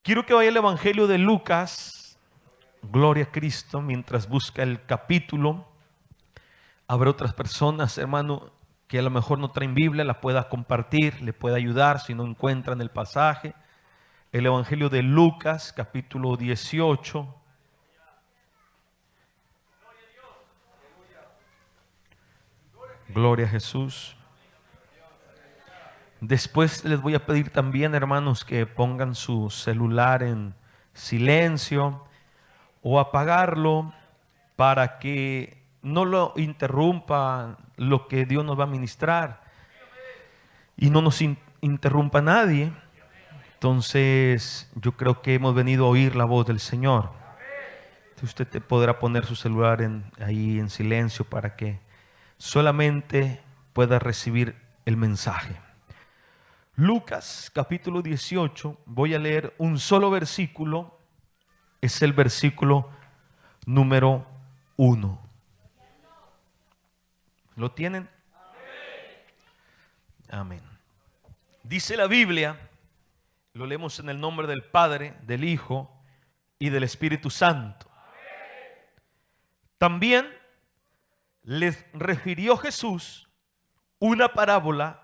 Quiero que vaya al Evangelio de Lucas, gloria a Cristo, mientras busca el capítulo. Habrá otras personas, hermano, que a lo mejor no traen Biblia, la pueda compartir, le pueda ayudar si no encuentran el pasaje. El Evangelio de Lucas, capítulo 18. Gloria a Jesús. Después les voy a pedir también, hermanos, que pongan su celular en silencio o apagarlo para que no lo interrumpa lo que Dios nos va a ministrar y no nos interrumpa nadie. Entonces yo creo que hemos venido a oír la voz del Señor. Usted podrá poner su celular ahí en silencio para que solamente pueda recibir el mensaje. Lucas capítulo 18, voy a leer un solo versículo, es el versículo número 1. ¿Lo tienen? Amén. Dice la Biblia, lo leemos en el nombre del Padre, del Hijo y del Espíritu Santo. También les refirió Jesús una parábola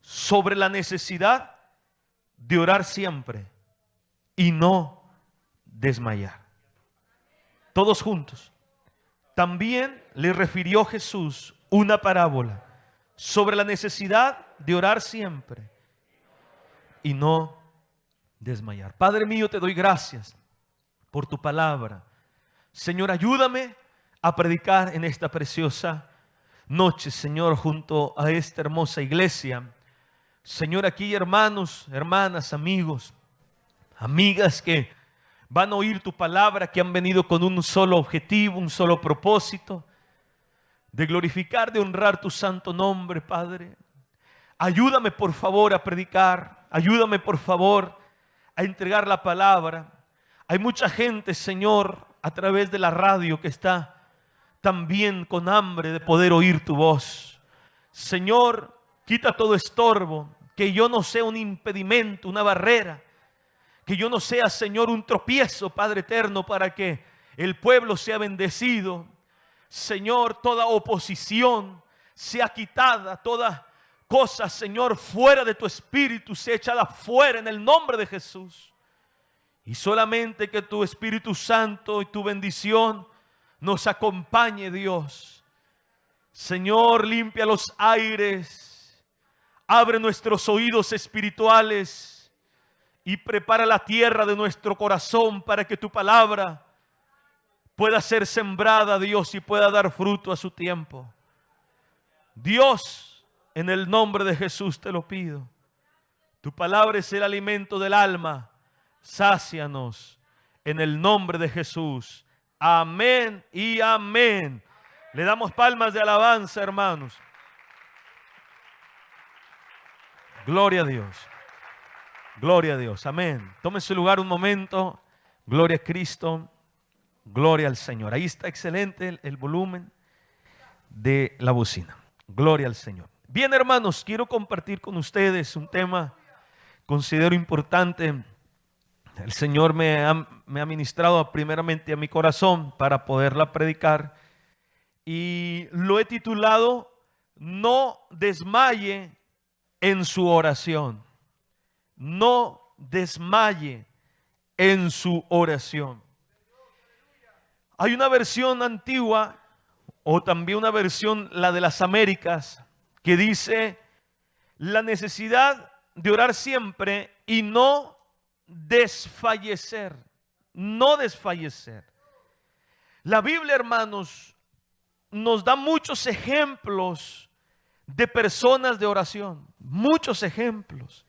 sobre la necesidad de orar siempre y no desmayar. Todos juntos. También le refirió Jesús una parábola sobre la necesidad de orar siempre y no desmayar. Padre mío, te doy gracias por tu palabra. Señor, ayúdame a predicar en esta preciosa noche, Señor, junto a esta hermosa iglesia. Señor, aquí hermanos, hermanas, amigos, amigas que van a oír tu palabra, que han venido con un solo objetivo, un solo propósito, de glorificar, de honrar tu santo nombre, Padre. Ayúdame por favor a predicar, ayúdame por favor a entregar la palabra. Hay mucha gente, Señor, a través de la radio que está también con hambre de poder oír tu voz. Señor, quita todo estorbo, que yo no sea un impedimento, una barrera, que yo no sea, Señor, un tropiezo, Padre eterno, para que el pueblo sea bendecido. Señor, toda oposición sea quitada, toda cosa, Señor, fuera de tu espíritu sea echada fuera en el nombre de Jesús. Y solamente que tu Espíritu Santo y tu bendición nos acompañe, Dios. Señor, limpia los aires, abre nuestros oídos espirituales y prepara la tierra de nuestro corazón para que tu palabra pueda ser sembrada, Dios, y pueda dar fruto a su tiempo. Dios, en el nombre de Jesús te lo pido. Tu palabra es el alimento del alma. Sácianos en el nombre de Jesús. Amén y amén. Le damos palmas de alabanza, hermanos. Gloria a Dios. Gloria a Dios. Amén. Tome su lugar un momento. Gloria a Cristo. Gloria al Señor. Ahí está excelente el volumen de la bocina. Gloria al Señor. Bien, hermanos, quiero compartir con ustedes un tema considero importante. El Señor me ha ministrado primeramente a mi corazón para poderla predicar. Y lo he titulado No desmaye en su oración. No desmaye en su oración. Hay una versión antigua o también una versión, la de las Américas, que dice la necesidad de orar siempre y no desfallecer. No desfallecer. La Biblia, hermanos, nos da muchos ejemplos de personas de oración. Muchos ejemplos.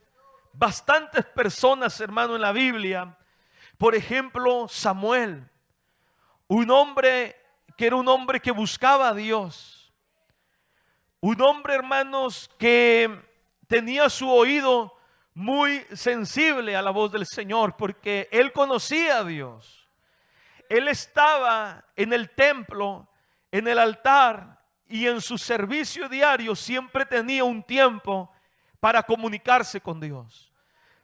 Bastantes personas, hermano, en la Biblia. Por ejemplo, Samuel. Un hombre que era un hombre que buscaba a Dios. Un hombre, hermanos, que tenía su oído muy sensible a la voz del Señor, porque él conocía a Dios. Él estaba en el templo, en el altar, y en su servicio diario siempre tenía un tiempo para comunicarse con Dios.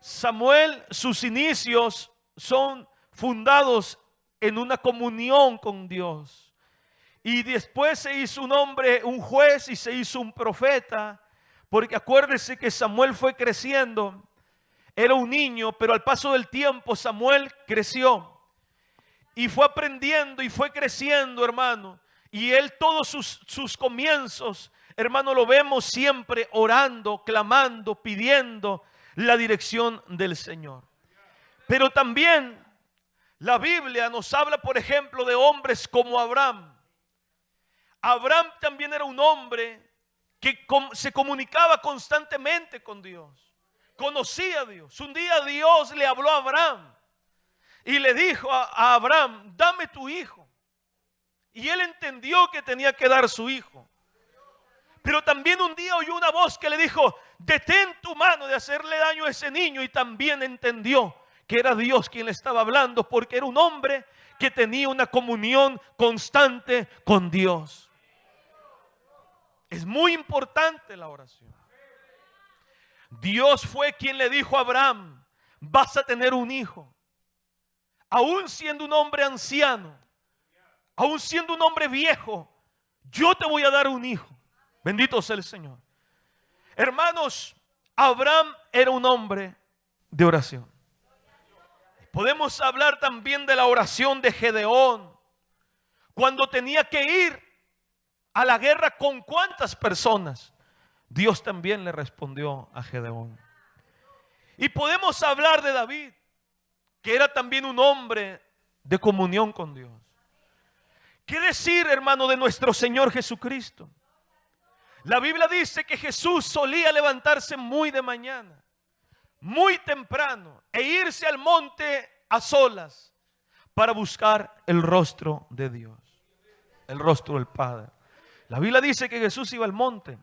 Samuel, sus inicios son fundados en una comunión con Dios. Y después se hizo un hombre, un juez, y se hizo un profeta. Porque acuérdese que Samuel fue creciendo. Era un niño, pero al paso del tiempo Samuel creció. Y fue aprendiendo y fue creciendo, hermano. Y él todos sus comienzos, hermano, lo vemos siempre orando, clamando, pidiendo la dirección del Señor. Pero también la Biblia nos habla, por ejemplo, de hombres como Abraham. Abraham también era un hombre que se comunicaba constantemente con Dios. Conocía a Dios. Un día Dios le habló a Abraham y le dijo a Abraham: dame tu hijo. Y él entendió que tenía que dar su hijo. Pero también un día oyó una voz que le dijo: detén tu mano de hacerle daño a ese niño. Y también entendió que era Dios quien le estaba hablando, porque era un hombre que tenía una comunión constante con Dios. Es muy importante la oración. Dios fue quien le dijo a Abraham: vas a tener un hijo. Aún siendo un hombre anciano, aún siendo un hombre viejo, yo te voy a dar un hijo. Bendito sea el Señor. Hermanos, Abraham era un hombre de oración. Podemos hablar también de la oración de Gedeón, cuando tenía que ir a la guerra. ¿Con cuántas personas? Dios también le respondió a Gedeón. Y podemos hablar de David, que era también un hombre de comunión con Dios. ¿Qué decir, hermano, de nuestro Señor Jesucristo? La Biblia dice que Jesús solía levantarse muy de mañana, muy temprano, e irse al monte a solas para buscar el rostro de Dios, el rostro del Padre. La Biblia dice que Jesús iba al monte,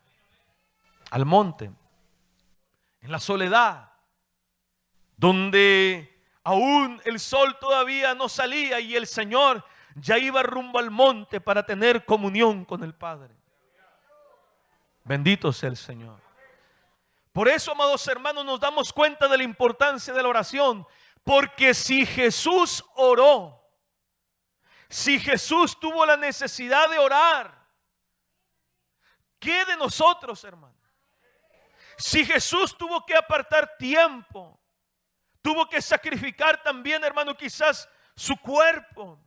en la soledad, donde aún el sol todavía no salía y el Señor ya iba rumbo al monte para tener comunión con el Padre. Bendito sea el Señor. Por eso, amados hermanos, nos damos cuenta de la importancia de la oración. Porque si Jesús oró, si Jesús tuvo la necesidad de orar, ¿qué de nosotros, hermano? Si Jesús tuvo que apartar tiempo, tuvo que sacrificar también, hermano, quizás su cuerpo,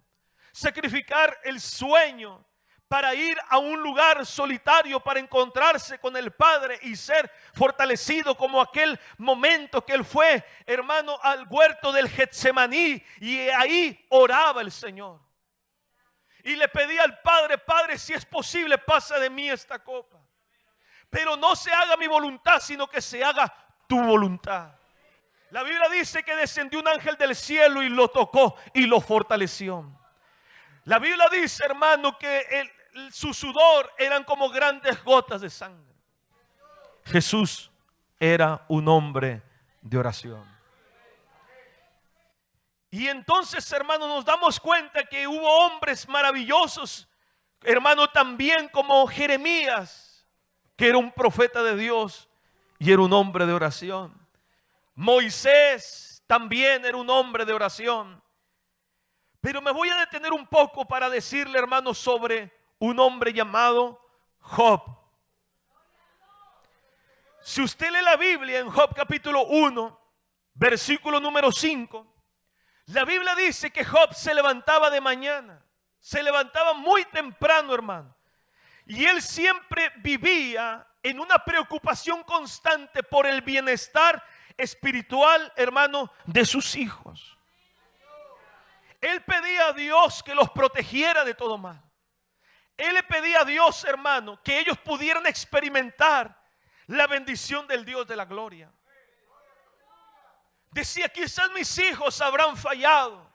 sacrificar el sueño para ir a un lugar solitario para encontrarse con el Padre y ser fortalecido, como aquel momento que él fue, hermano, al huerto del Getsemaní, y ahí oraba el Señor y le pedía al Padre: Padre, si es posible, pasa de mí esta copa, pero no se haga mi voluntad, sino que se haga tu voluntad. La Biblia dice que descendió un ángel del cielo y lo tocó y lo fortaleció. La Biblia dice, hermano, que su sudor eran como grandes gotas de sangre. Jesús era un hombre de oración. Y entonces, hermano, nos damos cuenta que hubo hombres maravillosos, hermano, también como Jeremías, que era un profeta de Dios y era un hombre de oración. Moisés también era un hombre de oración. Pero me voy a detener un poco para decirle, hermano, sobre un hombre llamado Job. Si usted lee la Biblia en Job capítulo 1, versículo número 5, la Biblia dice que Job se levantaba de mañana, se levantaba muy temprano, hermano. Y él siempre vivía en una preocupación constante por el bienestar espiritual, hermano, de sus hijos. Él pedía a Dios que los protegiera de todo mal. Él le pedía a Dios, hermano, que ellos pudieran experimentar la bendición del Dios de la gloria. Decía: quizás mis hijos habrán fallado,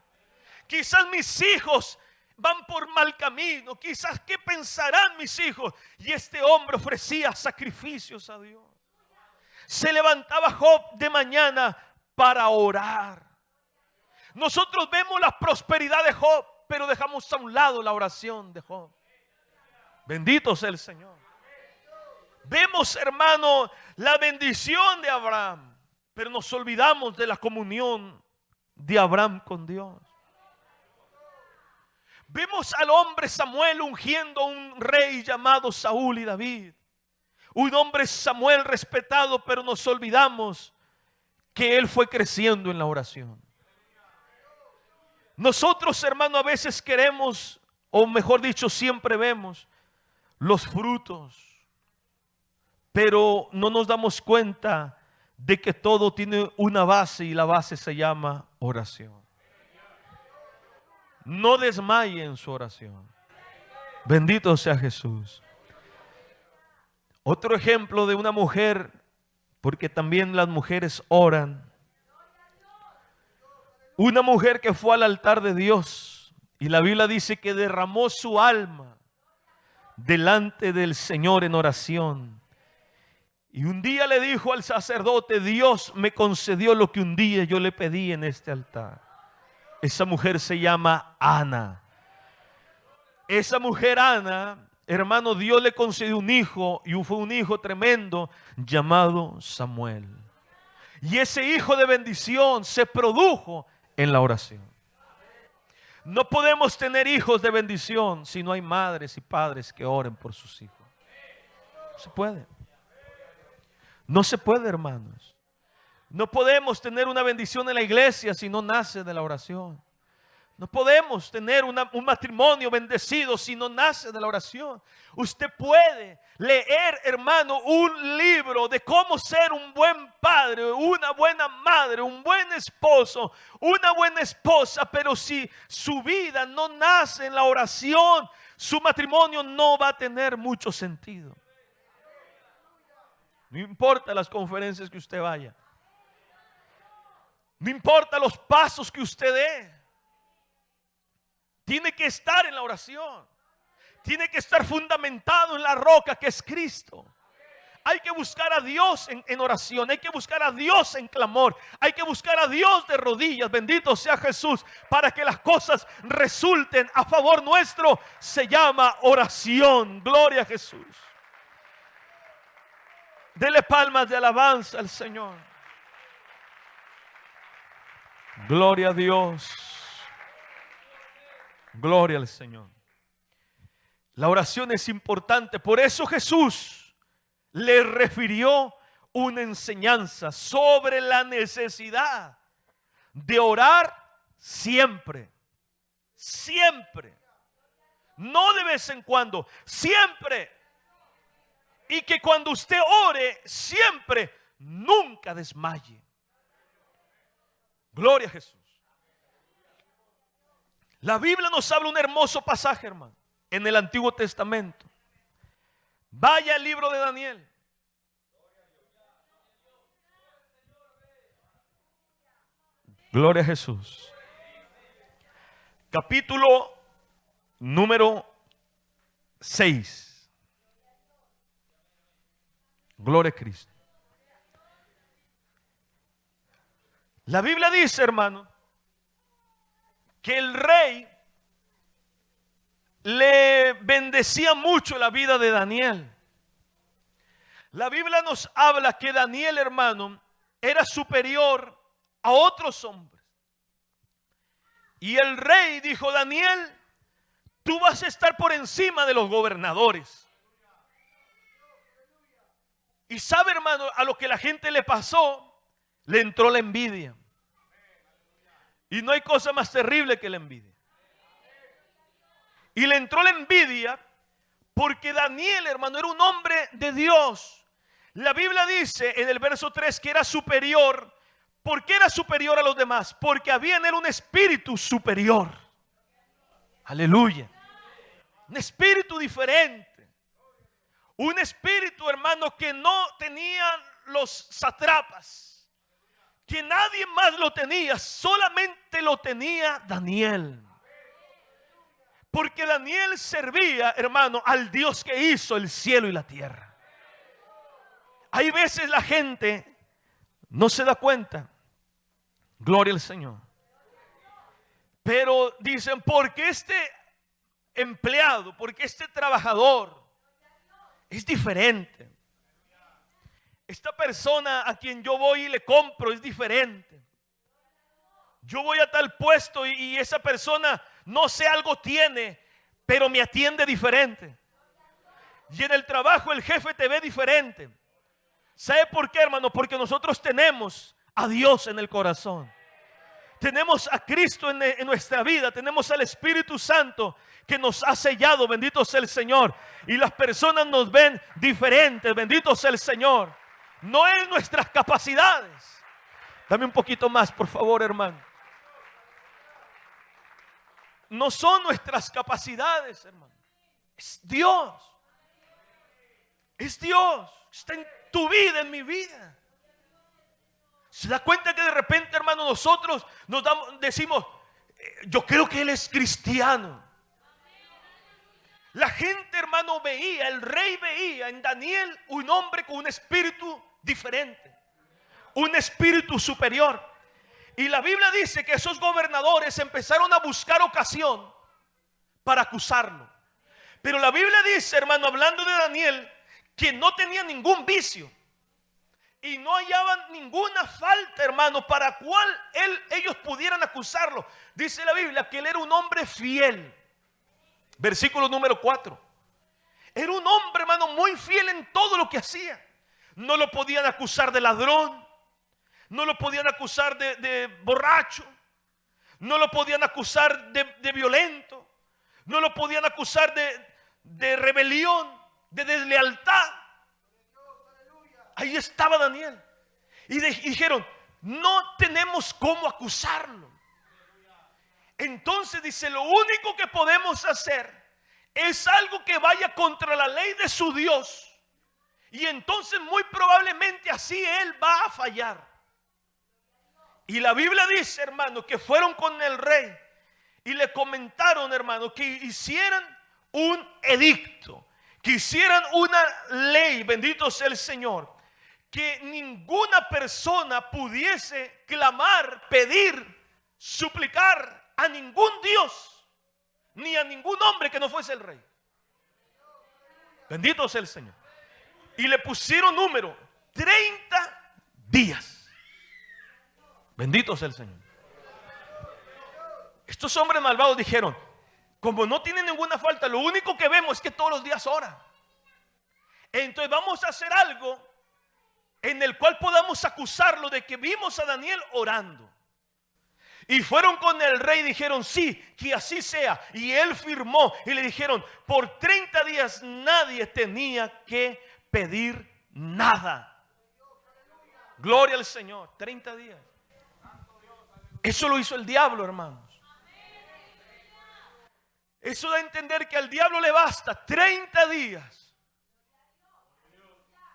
quizás mis hijos van por mal camino, quizás qué pensarán mis hijos. Y este hombre ofrecía sacrificios a Dios. Se levantaba Job de mañana para orar. Nosotros vemos la prosperidad de Job, pero dejamos a un lado la oración de Job. Bendito sea el Señor. Vemos, hermano, la bendición de Abraham, pero nos olvidamos de la comunión de Abraham con Dios. Vemos al hombre Samuel ungiendo a un rey llamado Saúl y David. Un hombre Samuel respetado, pero nos olvidamos que él fue creciendo en la oración. Nosotros, hermano, a veces queremos, o mejor dicho, siempre vemos los frutos, pero no nos damos cuenta de que todo tiene una base y la base se llama oración. No desmaye en su oración. Bendito sea Jesús. Otro ejemplo de una mujer, porque también las mujeres oran. Una mujer que fue al altar de Dios y la Biblia dice que derramó su alma delante del Señor en oración. Y un día le dijo al sacerdote: Dios me concedió lo que un día yo le pedí en este altar. Esa mujer se llama Ana. Esa mujer Ana, hermano, Dios le concedió un hijo, y fue un hijo tremendo llamado Samuel. Y ese hijo de bendición se produjo en la oración. No podemos tener hijos de bendición si no hay madres y padres que oren por sus hijos. No se puede. No se puede, hermanos. No podemos tener una bendición en la iglesia si no nace de la oración. No podemos tener un matrimonio bendecido si no nace de la oración. Usted puede leer, hermano, un libro de cómo ser un buen padre, una buena madre, un buen esposo, una buena esposa, pero si su vida no nace en la oración, su matrimonio no va a tener mucho sentido. No importa las conferencias que usted vaya. No importa los pasos que usted dé. Tiene que estar en la oración. Tiene que estar fundamentado en la roca que es Cristo. Hay que buscar a Dios en oración. Hay que buscar a Dios en clamor. Hay que buscar a Dios de rodillas. Bendito sea Jesús. Para que las cosas resulten a favor nuestro. Se llama oración. Gloria a Jesús. Dele palmas de alabanza al Señor. Gloria a Dios. Gloria al Señor. La oración es importante. Por eso Jesús le refirió una enseñanza sobre la necesidad de orar siempre. Siempre. No de vez en cuando. Siempre. Y que cuando usted ore siempre, nunca desmaye. Gloria a Jesús. La Biblia nos habla un hermoso pasaje, hermano, en el Antiguo Testamento. Vaya al libro de Daniel. Gloria a Jesús. Capítulo número 6. Gloria a Cristo. La Biblia dice, hermano, que el rey le bendecía mucho la vida de Daniel. La Biblia nos habla que Daniel, hermano, era superior a otros hombres. Y el rey dijo: Daniel, tú vas a estar por encima de los gobernadores. Y sabe, hermano, a lo que la gente le pasó, le entró la envidia. Y no hay cosa más terrible que la envidia. Y le entró la envidia porque Daniel, hermano, era un hombre de Dios. La Biblia dice en el verso 3 que era superior. ¿Por qué era superior a los demás? Porque había en él un espíritu superior. Aleluya. Un espíritu diferente. Un espíritu, hermano, que no tenían los sátrapas. Que nadie más lo tenía, solamente lo tenía Daniel. Porque Daniel servía, hermano, al Dios que hizo el cielo y la tierra. Hay veces la gente no se da cuenta. Gloria al Señor. Pero dicen, porque este empleado, porque este trabajador es diferente. Esta persona a quien yo voy y le compro es diferente. Yo voy a tal puesto y esa persona, no sé, algo tiene, pero me atiende diferente. Y en el trabajo el jefe te ve diferente. ¿Sabe por qué, hermano? Porque nosotros tenemos a Dios en el corazón. Tenemos a Cristo en nuestra vida. Tenemos al Espíritu Santo que nos ha sellado. Bendito sea el Señor. Y las personas nos ven diferentes. Bendito sea el Señor. No es nuestras capacidades. Dame un poquito más, por favor, hermano. No son nuestras capacidades, hermano. Es Dios. Es Dios. Está en tu vida, en mi vida. ¿Se da cuenta que de repente, hermano, nosotros decimos, yo creo que él es cristiano? La gente, hermano, veía, el rey veía en Daniel un hombre con un espíritu diferente, un espíritu superior. Y la Biblia dice que esos gobernadores empezaron a buscar ocasión para acusarlo. Pero la Biblia dice, hermano, hablando de Daniel, que no tenía ningún vicio y no hallaban ninguna falta, hermano, para cual ellos pudieran acusarlo. Dice la Biblia que él era un hombre fiel. Versículo número 4. Era un hombre, hermano, muy fiel en todo lo que hacía. No lo podían acusar de ladrón, no lo podían acusar de borracho, no lo podían acusar de violento, no lo podían acusar de rebelión, de deslealtad. Ahí estaba Daniel. Y dijeron, no tenemos cómo acusarlo. Entonces dice, lo único que podemos hacer es algo que vaya contra la ley de su Dios. Y entonces muy probablemente así él va a fallar. Y la Biblia dice, hermano, que fueron con el rey y le comentaron, hermano, que hicieran un edicto, que hicieran una ley, bendito sea el Señor, que ninguna persona pudiese clamar, pedir, suplicar a ningún Dios, ni a ningún hombre que no fuese el rey. Bendito sea el Señor. Y le pusieron número, 30 días. Bendito sea el Señor. Estos hombres malvados dijeron, como no tienen ninguna falta, lo único que vemos es que todos los días ora. Entonces vamos a hacer algo en el cual podamos acusarlo de que vimos a Daniel orando. Y fueron con el rey y dijeron, sí, que así sea. Y él firmó y le dijeron, por 30 días nadie tenía que pedir nada. Gloria al Señor, 30 días. Eso lo hizo el diablo, hermanos. Eso da a entender que al diablo le basta 30 días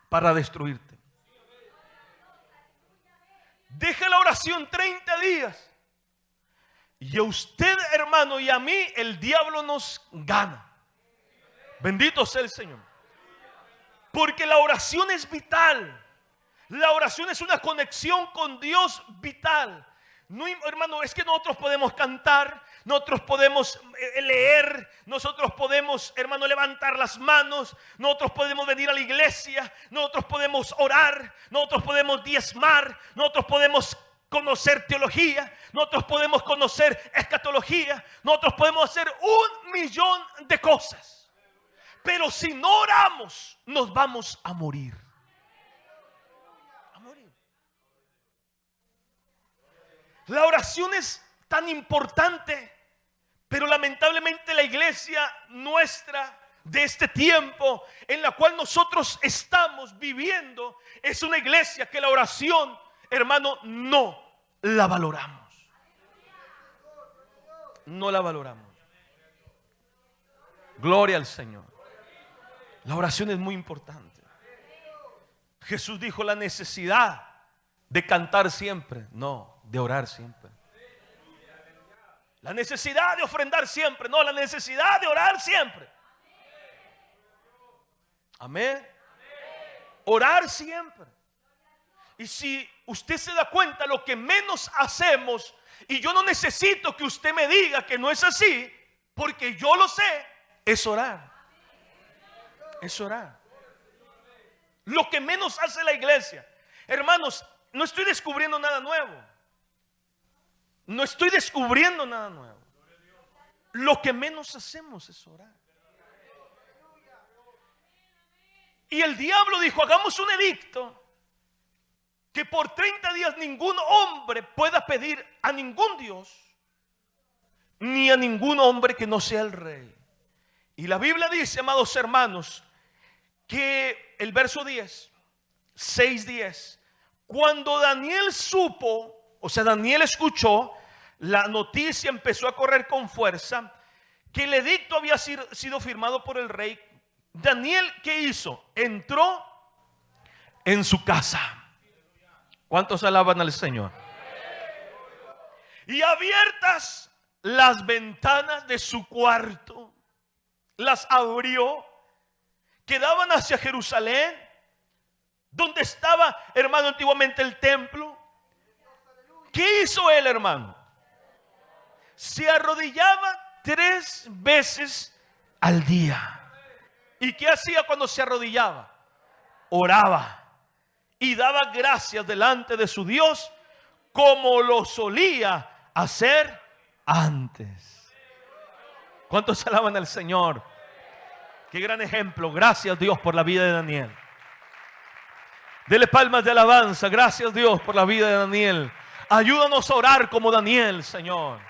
para destruirte. Deja la oración 30 días. Y a usted, hermano, y a mí, el diablo nos gana. Bendito sea el Señor. Porque la oración es vital. La oración es una conexión con Dios vital. No, hermano, es que nosotros podemos cantar, nosotros podemos leer, nosotros podemos, hermano, levantar las manos, nosotros podemos venir a la iglesia, nosotros podemos orar, nosotros podemos diezmar, nosotros podemos conocer teología, nosotros podemos conocer escatología, nosotros podemos hacer 1.000.000 de cosas. Pero si no oramos, nos vamos a morir. La oración es tan importante, pero lamentablemente la iglesia nuestra de este tiempo en la cual nosotros estamos viviendo es una iglesia que la oración, hermano, no la valoramos. No la valoramos. Gloria al Señor. La oración es muy importante. Jesús dijo la necesidad de cantar siempre, no, de orar siempre. La necesidad de ofrendar siempre, no, la necesidad de orar siempre. Amén. Orar siempre. Y si usted se da cuenta, lo que menos hacemos, y yo no necesito que usted me diga que no es así, porque yo lo sé, es orar. Es orar. Lo que menos hace la iglesia. Hermanos, no estoy descubriendo nada nuevo. No estoy descubriendo nada nuevo. Lo que menos hacemos es orar. Y el diablo dijo, hagamos un edicto que por 30 días ningún hombre pueda pedir a ningún Dios, ni a ningún hombre que no sea el rey. Y la Biblia dice, amados hermanos, que el verso 10, 6:10, cuando Daniel supo, o sea, Daniel escuchó, la noticia empezó a correr con fuerza, que el edicto había sido firmado por el rey. Daniel, ¿qué hizo? Entró en su casa. ¿Cuántos alaban al Señor? Y abiertas las ventanas de su cuarto, las abrió, que daban hacia Jerusalén, donde estaba, hermano, antiguamente el templo. ¿Qué hizo él, hermano? Se arrodillaba 3 veces al día. ¿Y qué hacía cuando se arrodillaba? Oraba y daba gracias delante de su Dios, como lo solía hacer antes. ¿Cuántos alaban al Señor? Qué gran ejemplo. Gracias, Dios, por la vida de Daniel. Dele palmas de alabanza. Gracias, Dios, por la vida de Daniel. Ayúdanos a orar como Daniel, Señor.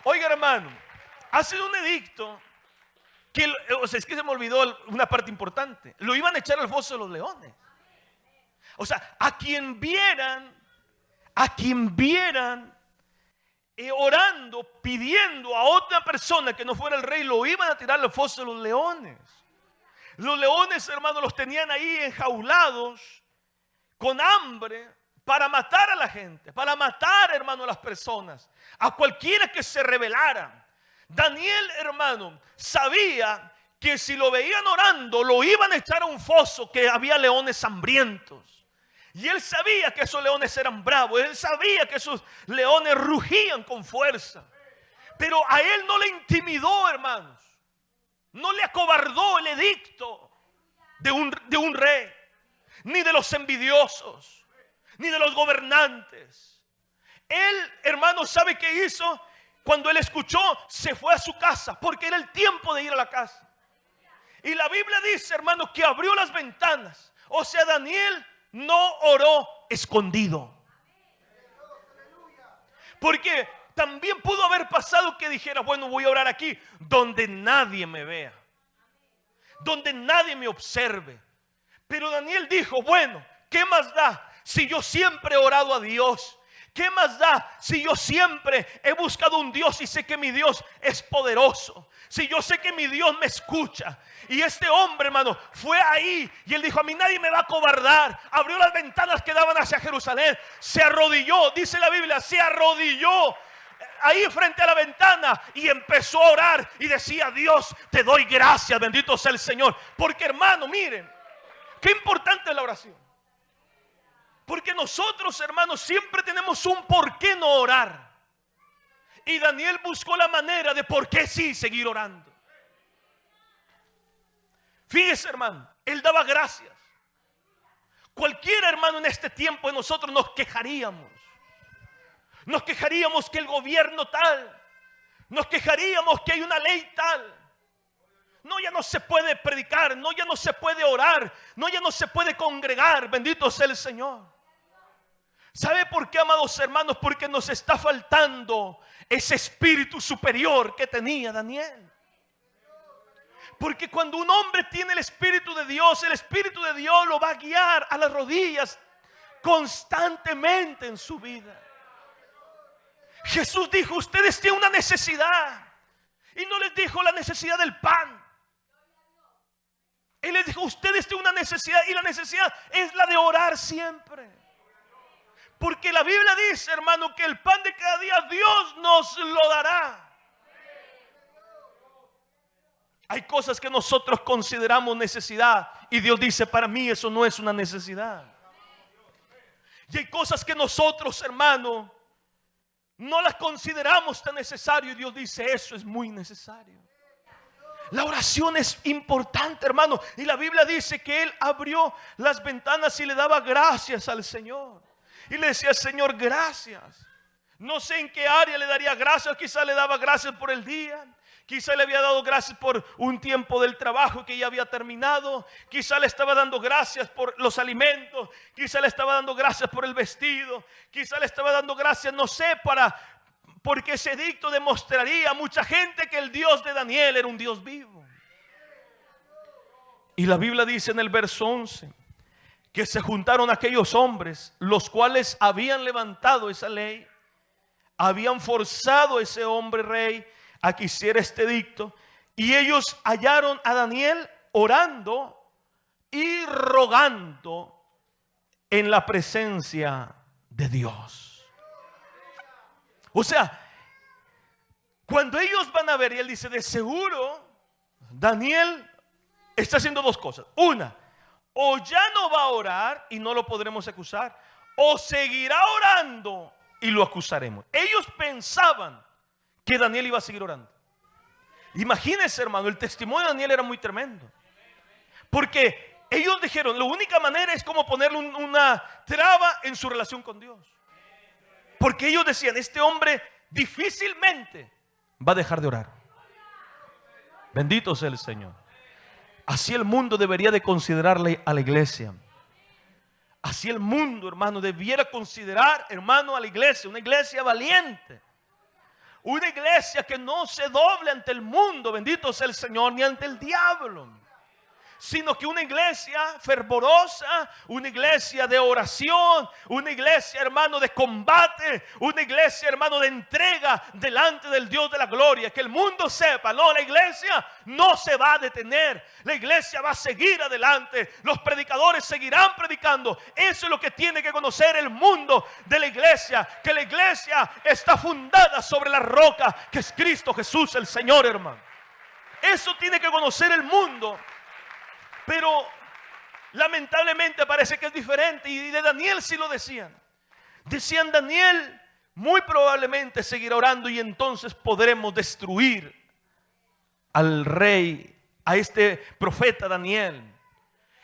Oiga, hermano, ha sido un edicto que, o sea, es que se me olvidó una parte importante. Lo iban a echar al foso de los leones. O sea, a quien vieran orando, pidiendo a otra persona que no fuera el rey, lo iban a tirar al foso de los leones. Los leones, hermanos, los tenían ahí enjaulados, con hambre, para matar a la gente, para matar, hermano, a las personas, a cualquiera que se rebelara. Daniel, hermano, sabía que si lo veían orando, lo iban a echar a un foso, que había leones hambrientos. Y él sabía que esos leones eran bravos. Él sabía que esos leones rugían con fuerza. Pero a él no le intimidó, hermanos. No le acobardó el edicto de un rey, ni de los envidiosos, ni de los gobernantes. Él, hermano, ¿sabe qué hizo? Cuando él escuchó, se fue a su casa, porque era el tiempo de ir a la casa. Y la Biblia dice, hermano, que abrió las ventanas. O sea, Daniel no oró escondido. Porque también pudo haber pasado que dijera, bueno, voy a orar aquí donde nadie me vea, donde nadie me observe. Pero Daniel dijo, bueno, ¿qué más da si yo siempre he orado a Dios? ¿Qué más da si yo siempre he buscado un Dios y sé que mi Dios es poderoso? Si yo sé que mi Dios me escucha. Y este hombre, hermano, fue ahí y él dijo, a mí nadie me va a acobardar. Abrió las ventanas que daban hacia Jerusalén. Se arrodilló, dice la Biblia, se arrodilló ahí frente a la ventana y empezó a orar y decía, Dios, te doy gracias, bendito sea el Señor. Porque, hermano, miren, qué importante es la oración. Porque nosotros, hermanos, siempre tenemos un por qué no orar. Y Daniel buscó la manera de por qué sí seguir orando. Fíjese, hermano, él daba gracias. Cualquiera, hermano, en este tiempo de nosotros nos quejaríamos. Nos quejaríamos que el gobierno tal. Nos quejaríamos que hay una ley tal. No, ya no se puede predicar. No, ya no se puede orar. No, ya no se puede congregar. Bendito sea el Señor. ¿Sabe por qué, amados hermanos? Porque nos está faltando ese espíritu superior que tenía Daniel. Porque cuando un hombre tiene el Espíritu de Dios lo va a guiar a las rodillas constantemente en su vida. Jesús dijo, ustedes tienen una necesidad. Y no les dijo la necesidad del pan. Él les dijo, ustedes tienen una necesidad. Y la necesidad es la de orar siempre. Porque la Biblia dice, hermano, que el pan de cada día Dios nos lo dará. Hay cosas que nosotros consideramos necesidad y Dios dice, para mí eso no es una necesidad. Y hay cosas que nosotros, hermano, no las consideramos tan necesarias y Dios dice, eso es muy necesario. La oración es importante, hermano. Y la Biblia dice que él abrió las ventanas y le daba gracias al Señor. Y le decía, Señor, gracias. No sé en qué área le daría gracias. Quizá le daba gracias por el día. Quizá le había dado gracias por un tiempo del trabajo que ya había terminado. Quizá le estaba dando gracias por los alimentos. Quizá le estaba dando gracias por el vestido. Quizá le estaba dando gracias, no sé, porque ese edicto demostraría a mucha gente que el Dios de Daniel era un Dios vivo. Y la Biblia dice en el verso 11 que se juntaron aquellos hombres, los cuales habían levantado esa ley, habían forzado a ese hombre rey a que hiciera este edicto, y ellos hallaron a Daniel orando y rogando en la presencia de Dios. O sea, cuando ellos van a ver, y él dice, de seguro Daniel está haciendo dos cosas. Una, o ya no va a orar y no lo podremos acusar, o seguirá orando y lo acusaremos. Ellos pensaban que Daniel iba a seguir orando. Imagínense, hermano, el testimonio de Daniel era muy tremendo. Porque ellos dijeron, la única manera es como ponerle una traba en su relación con Dios. Porque ellos decían, este hombre difícilmente va a dejar de orar. Bendito sea el Señor. Así el mundo debería de considerarle a la iglesia. Así el mundo, hermano, debiera considerar, hermano, a la iglesia. Una iglesia valiente. Una iglesia que no se doble ante el mundo, bendito sea el Señor, ni ante el diablo. Sino que una iglesia fervorosa, una iglesia de oración, una iglesia, hermano, de combate, una iglesia, hermano, de entrega delante del Dios de la gloria. Que el mundo sepa, no, la iglesia no se va a detener. La iglesia va a seguir adelante. Los predicadores seguirán predicando. Eso es lo que tiene que conocer el mundo de la iglesia. Que la iglesia está fundada sobre la roca que es Cristo Jesús el Señor, hermano. Eso tiene que conocer el mundo. Pero lamentablemente parece que es diferente. Y de Daniel sí lo decían. Decían, Daniel muy probablemente seguirá orando y entonces podremos destruir al rey, a este profeta Daniel.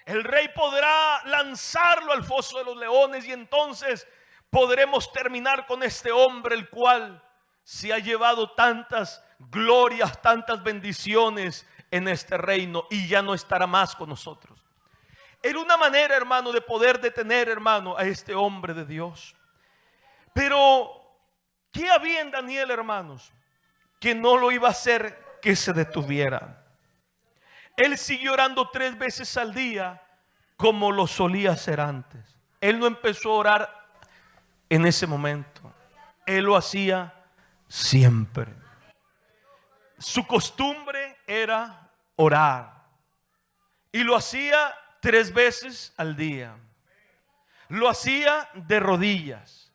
El rey podrá lanzarlo al foso de los leones y entonces podremos terminar con este hombre, el cual se ha llevado tantas glorias, tantas bendiciones en este reino y ya no estará más con nosotros. Era una manera, hermano, de poder detener, hermano, a este hombre de Dios. Pero ¿qué había en Daniel, hermanos? Que no lo iba a hacer que se detuviera. Él siguió orando 3 veces al día como lo solía hacer antes. Él no empezó a orar en ese momento. Él lo hacía siempre. Su costumbre era orar. Y lo hacía 3 veces al día. Lo hacía de rodillas.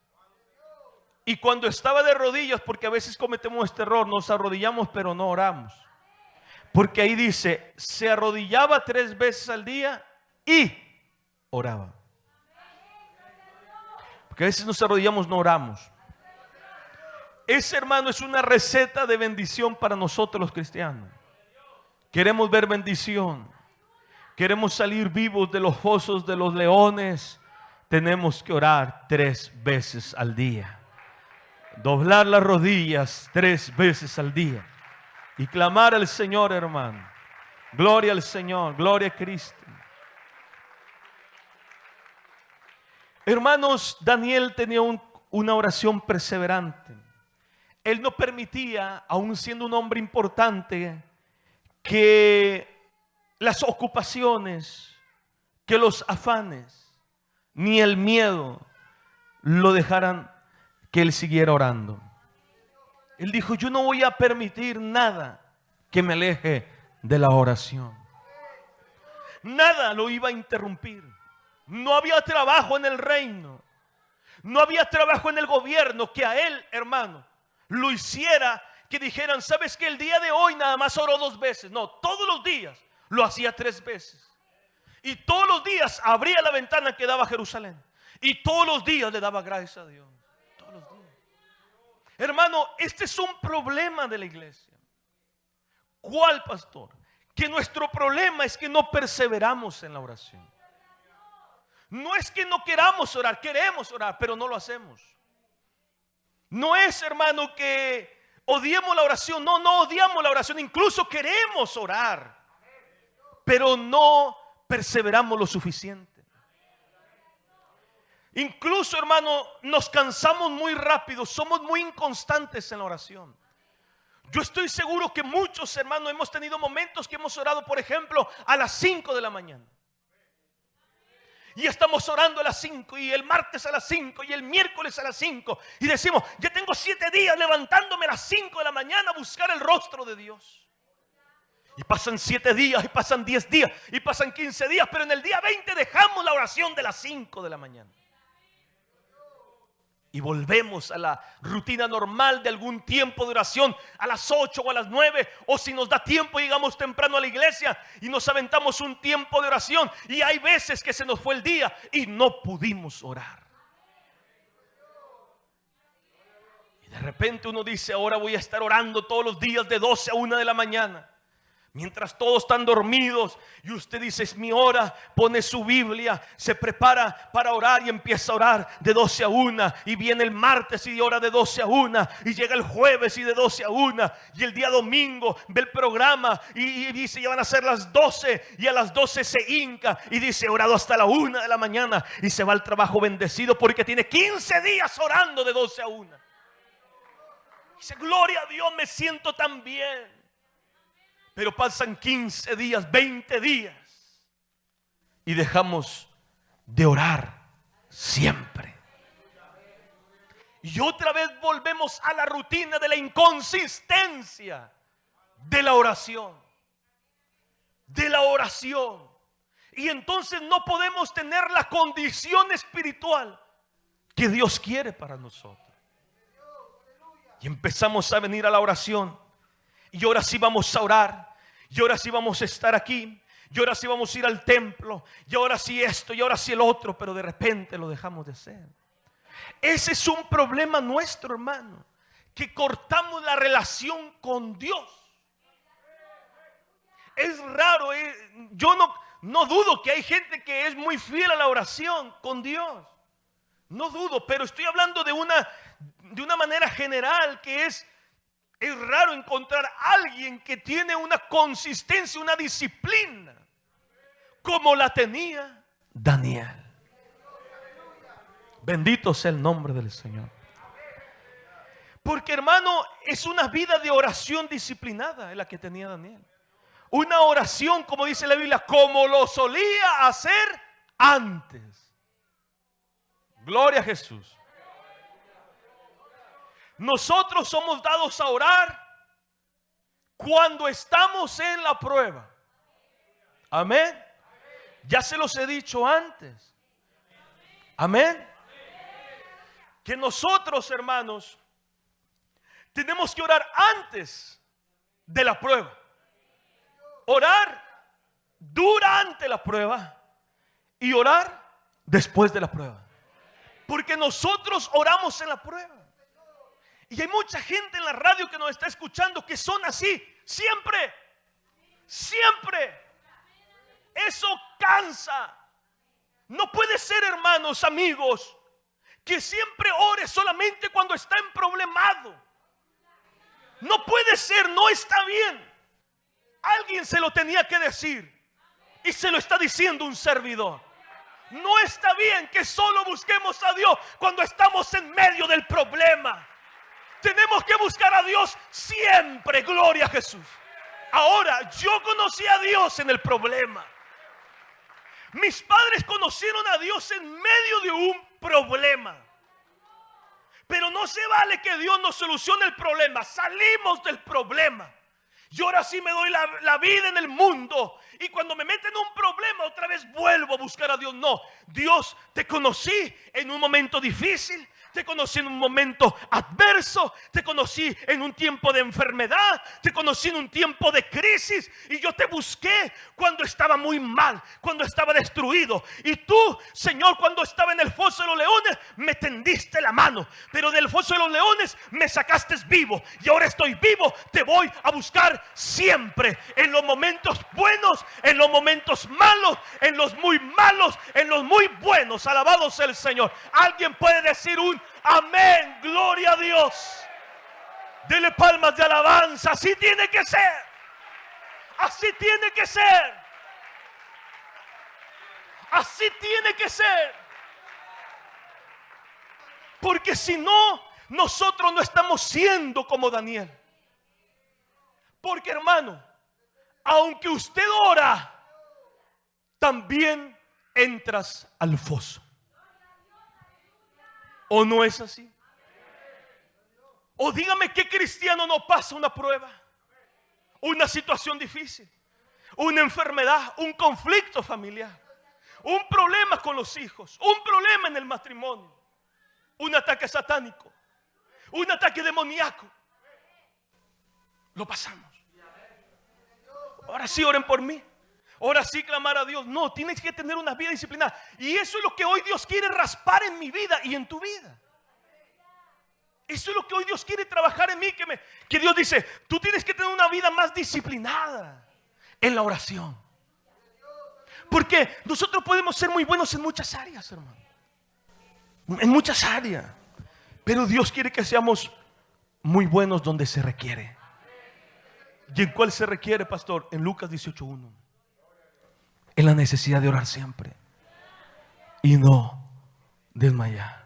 Y cuando estaba de rodillas, porque a veces cometemos este error, nos arrodillamos pero no oramos. Porque ahí dice, se arrodillaba 3 veces al día y oraba. Porque a veces nos arrodillamos, no oramos. Ese, hermano, es una receta de bendición para nosotros los cristianos. Queremos ver bendición. Queremos salir vivos de los fosos de los leones. Tenemos que orar 3 veces al día. Doblar las rodillas 3 veces al día. Y clamar al Señor, hermano. Gloria al Señor, gloria a Cristo. Hermanos, Daniel tenía una oración perseverante. Él no permitía, aun siendo un hombre importante, que las ocupaciones, que los afanes, ni el miedo lo dejaran que él siguiera orando. Él dijo, yo no voy a permitir nada que me aleje de la oración. Nada lo iba a interrumpir. No había trabajo en el reino. No había trabajo en el gobierno que a él, hermano, lo hiciera que dijeran, ¿sabes que el día de hoy nada más oró 2 veces? No, todos los días lo hacía 3 veces. Y todos los días abría la ventana que daba a Jerusalén. Y todos los días le daba gracias a Dios. Todos los días. Hermano, este es un problema de la iglesia. ¿Cuál, pastor? Que nuestro problema es que no perseveramos en la oración. No es que no queramos orar, queremos orar, pero no lo hacemos. No es, hermano, que odiemos la oración. No, no odiamos la oración. Incluso queremos orar, pero no perseveramos lo suficiente. Incluso, hermano, nos cansamos muy rápido. Somos muy inconstantes en la oración. Yo estoy seguro que muchos, hermanos, hemos tenido momentos que hemos orado, por ejemplo, a las 5 de la mañana. Y estamos orando a las 5, y el martes a las 5, y el miércoles a las 5. Y decimos, ya tengo 7 días levantándome a las 5 de la mañana a buscar el rostro de Dios. Y pasan 7 días, y pasan 10 días, y pasan 15 días. Pero en el día 20 dejamos la oración de las 5 de la mañana. Y volvemos a la rutina normal de algún tiempo de oración a las 8 o a las 9. O si nos da tiempo, llegamos temprano a la iglesia y nos aventamos un tiempo de oración. Y hay veces que se nos fue el día y no pudimos orar. Y de repente uno dice, ahora voy a estar orando todos los días de 12 a 1 de la mañana. Mientras todos están dormidos, y usted dice, es mi hora, pone su Biblia, se prepara para orar y empieza a orar de 12 a 1. Y viene el martes y ora de 12 a 1. Y llega el jueves y de 12 a 1. Y el día domingo ve el programa y dice, ya van a ser las 12. Y a las 12 se hinca y dice, he orado hasta la 1 de la mañana. Y se va al trabajo bendecido porque tiene 15 días orando de 12 a 1. Dice, gloria a Dios, me siento tan bien. Pero pasan 15 días, 20 días, y dejamos de orar siempre. Y otra vez volvemos a la rutina de la inconsistencia de la oración. De la oración. Y entonces no podemos tener la condición espiritual que Dios quiere para nosotros. Y empezamos a venir a la oración. Y ahora sí vamos a orar. Y ahora sí vamos a estar aquí. Y ahora sí vamos a ir al templo. Y ahora sí esto. Y ahora sí el otro. Pero de repente lo dejamos de hacer. Ese es un problema nuestro, hermano. Que cortamos la relación con Dios. Es raro. Yo no dudo que hay gente que es muy fiel a la oración con Dios. No dudo. Pero estoy hablando de una manera general que es raro encontrar a alguien que tiene una consistencia, una disciplina como la tenía Daniel. Bendito sea el nombre del Señor. Porque, hermano, es una vida de oración disciplinada en la que tenía Daniel. Una oración, como dice la Biblia, como lo solía hacer antes. Gloria a Jesús. Nosotros somos dados a orar cuando estamos en la prueba. Amén. Ya se los he dicho antes. Amén. Que nosotros, hermanos, tenemos que orar antes de la prueba. Orar durante la prueba y orar después de la prueba. Porque nosotros oramos en la prueba. Y hay mucha gente en la radio que nos está escuchando que son así, siempre, siempre. Eso cansa. No puede ser, hermanos, amigos, que siempre ore solamente cuando está emproblemado. No puede ser, no está bien. Alguien se lo tenía que decir y se lo está diciendo un servidor. No está bien que solo busquemos a Dios cuando estamos en medio del problema. Tenemos que buscar a Dios siempre. Gloria a Jesús. Ahora, yo conocí a Dios en el problema. Mis padres conocieron a Dios en medio de un problema. Pero no se vale que Dios nos solucione el problema. Salimos del problema. Y ahora sí me doy la vida en el mundo. Y cuando me meten en un problema, otra vez vuelvo a buscar a Dios. No, Dios, te conocí en un momento difícil. Te conocí en un momento adverso. Te conocí en un tiempo de enfermedad. Te conocí en un tiempo de crisis. Y yo te busqué cuando estaba muy mal, cuando estaba destruido. Y tú, Señor, cuando estaba en el foso de los leones, me tendiste la mano. Pero del foso de los leones me sacaste vivo. Y ahora estoy vivo. Te voy a buscar siempre, en los momentos buenos, en los momentos malos, en los muy malos, en los muy buenos. Alabado sea el Señor. Alguien puede decir un amén, gloria a Dios. Dele palmas de alabanza. Así tiene que ser. Así tiene que ser. Así tiene que ser. Porque si no, nosotros no estamos siendo como Daniel. Porque, hermano, aunque usted ora, también entras al foso. ¿O no es así? O dígame, ¿qué cristiano no pasa una prueba, una situación difícil, una enfermedad, un conflicto familiar, un problema con los hijos, un problema en el matrimonio, un ataque satánico, un ataque demoníaco? Lo pasamos. Ahora sí oren por mí, ahora sí clamar a Dios. No, tienes que tener una vida disciplinada. Y eso es lo que hoy Dios quiere raspar en mi vida y en tu vida. Eso es lo que hoy Dios quiere trabajar en mí. Que Dios dice, tú tienes que tener una vida más disciplinada en la oración. Porque nosotros podemos ser muy buenos en muchas áreas, hermano. En muchas áreas. Pero Dios quiere que seamos muy buenos donde se requiere. ¿Y en cuál se requiere, pastor? En Lucas 18:1. En la necesidad de orar siempre y no desmayar.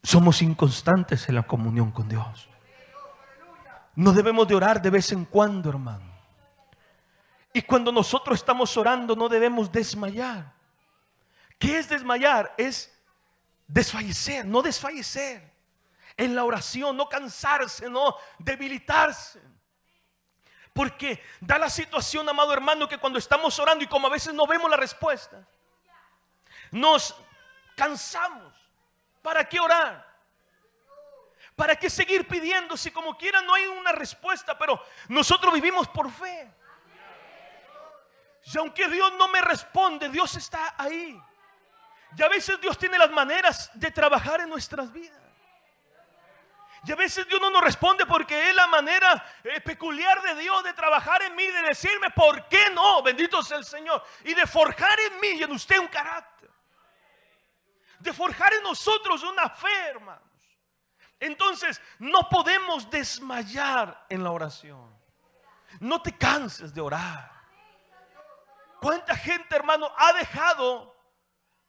Somos inconstantes en la comunión con Dios. No debemos de orar de vez en cuando, hermano. Y cuando nosotros estamos orando no debemos desmayar. ¿Qué es desmayar? Es desfallecer, no desfallecer en la oración, no cansarse, no debilitarse. Porque da la situación, amado hermano, que cuando estamos orando y como a veces no vemos la respuesta, nos cansamos. ¿Para qué orar? ¿Para qué seguir pidiendo si como quiera no hay una respuesta? Pero nosotros vivimos por fe. Y aunque Dios no me responde, Dios está ahí. Y a veces Dios tiene las maneras de trabajar en nuestras vidas. Y a veces Dios no nos responde porque es la manera peculiar de Dios de trabajar en mí, de decirme por qué no, bendito sea el Señor, y de forjar en mí y en usted un carácter, de forjar en nosotros una fe, hermanos. Entonces no podemos desmayar en la oración. No te canses de orar. ¿Cuánta gente, hermano, ha dejado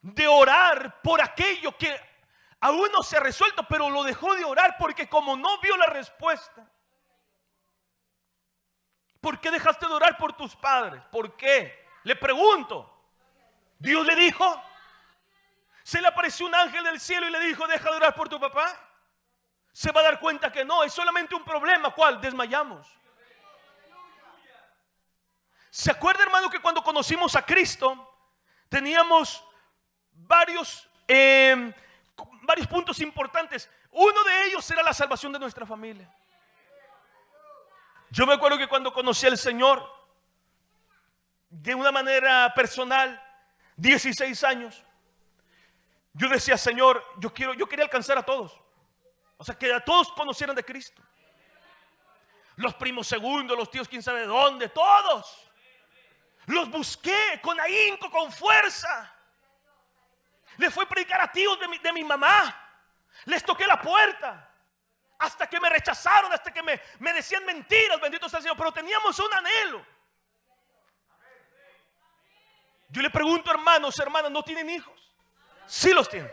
de orar por aquello que aún no se ha resuelto, pero lo dejó de orar porque como no vio la respuesta? ¿Por qué dejaste de orar por tus padres? ¿Por qué? Le pregunto. ¿Dios le dijo? ¿Se le apareció un ángel del cielo y le dijo, deja de orar por tu papá? Se va a dar cuenta que no, es solamente un problema. ¿Cuál? Desmayamos. ¿Se acuerda, hermano, que cuando conocimos a Cristo teníamos varios puntos importantes? Uno de ellos era la salvación de nuestra familia. Yo me acuerdo que cuando conocí al Señor de una manera personal, 16 años, yo decía, Señor, yo quería alcanzar a todos. O sea, que a todos conocieran de Cristo. Los primos segundos, los tíos quién sabe de dónde, todos. Los busqué con ahínco, con fuerza. Les fui a predicar a tíos de mi mamá. Les toqué la puerta. Hasta que me rechazaron, hasta que me decían mentiras, bendito sea el Señor. Pero teníamos un anhelo. Yo le pregunto, hermanos, hermanas, ¿no tienen hijos? Sí los tienen.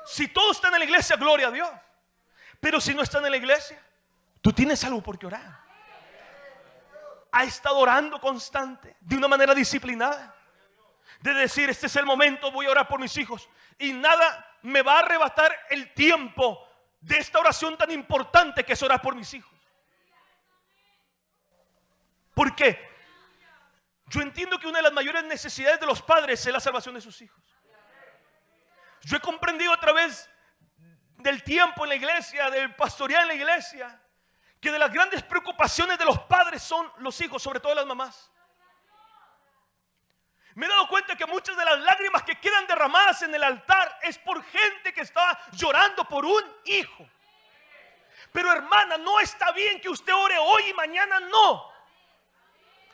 Si todos están en la iglesia, gloria a Dios. Pero si no están en la iglesia, tú tienes algo por qué orar. Ha estado orando constante, de una manera disciplinada, de decir, este es el momento, voy a orar por mis hijos. Y nada me va a arrebatar el tiempo de esta oración tan importante que es orar por mis hijos. Porque yo entiendo que una de las mayores necesidades de los padres es la salvación de sus hijos. Yo he comprendido a través del tiempo en la iglesia, del pastorear en la iglesia, que de las grandes preocupaciones de los padres son los hijos, sobre todo las mamás. Me he dado cuenta que muchas de las lágrimas que quedan derramadas en el altar es por gente que está llorando por un hijo. Pero hermana, no está bien que usted ore hoy y mañana no.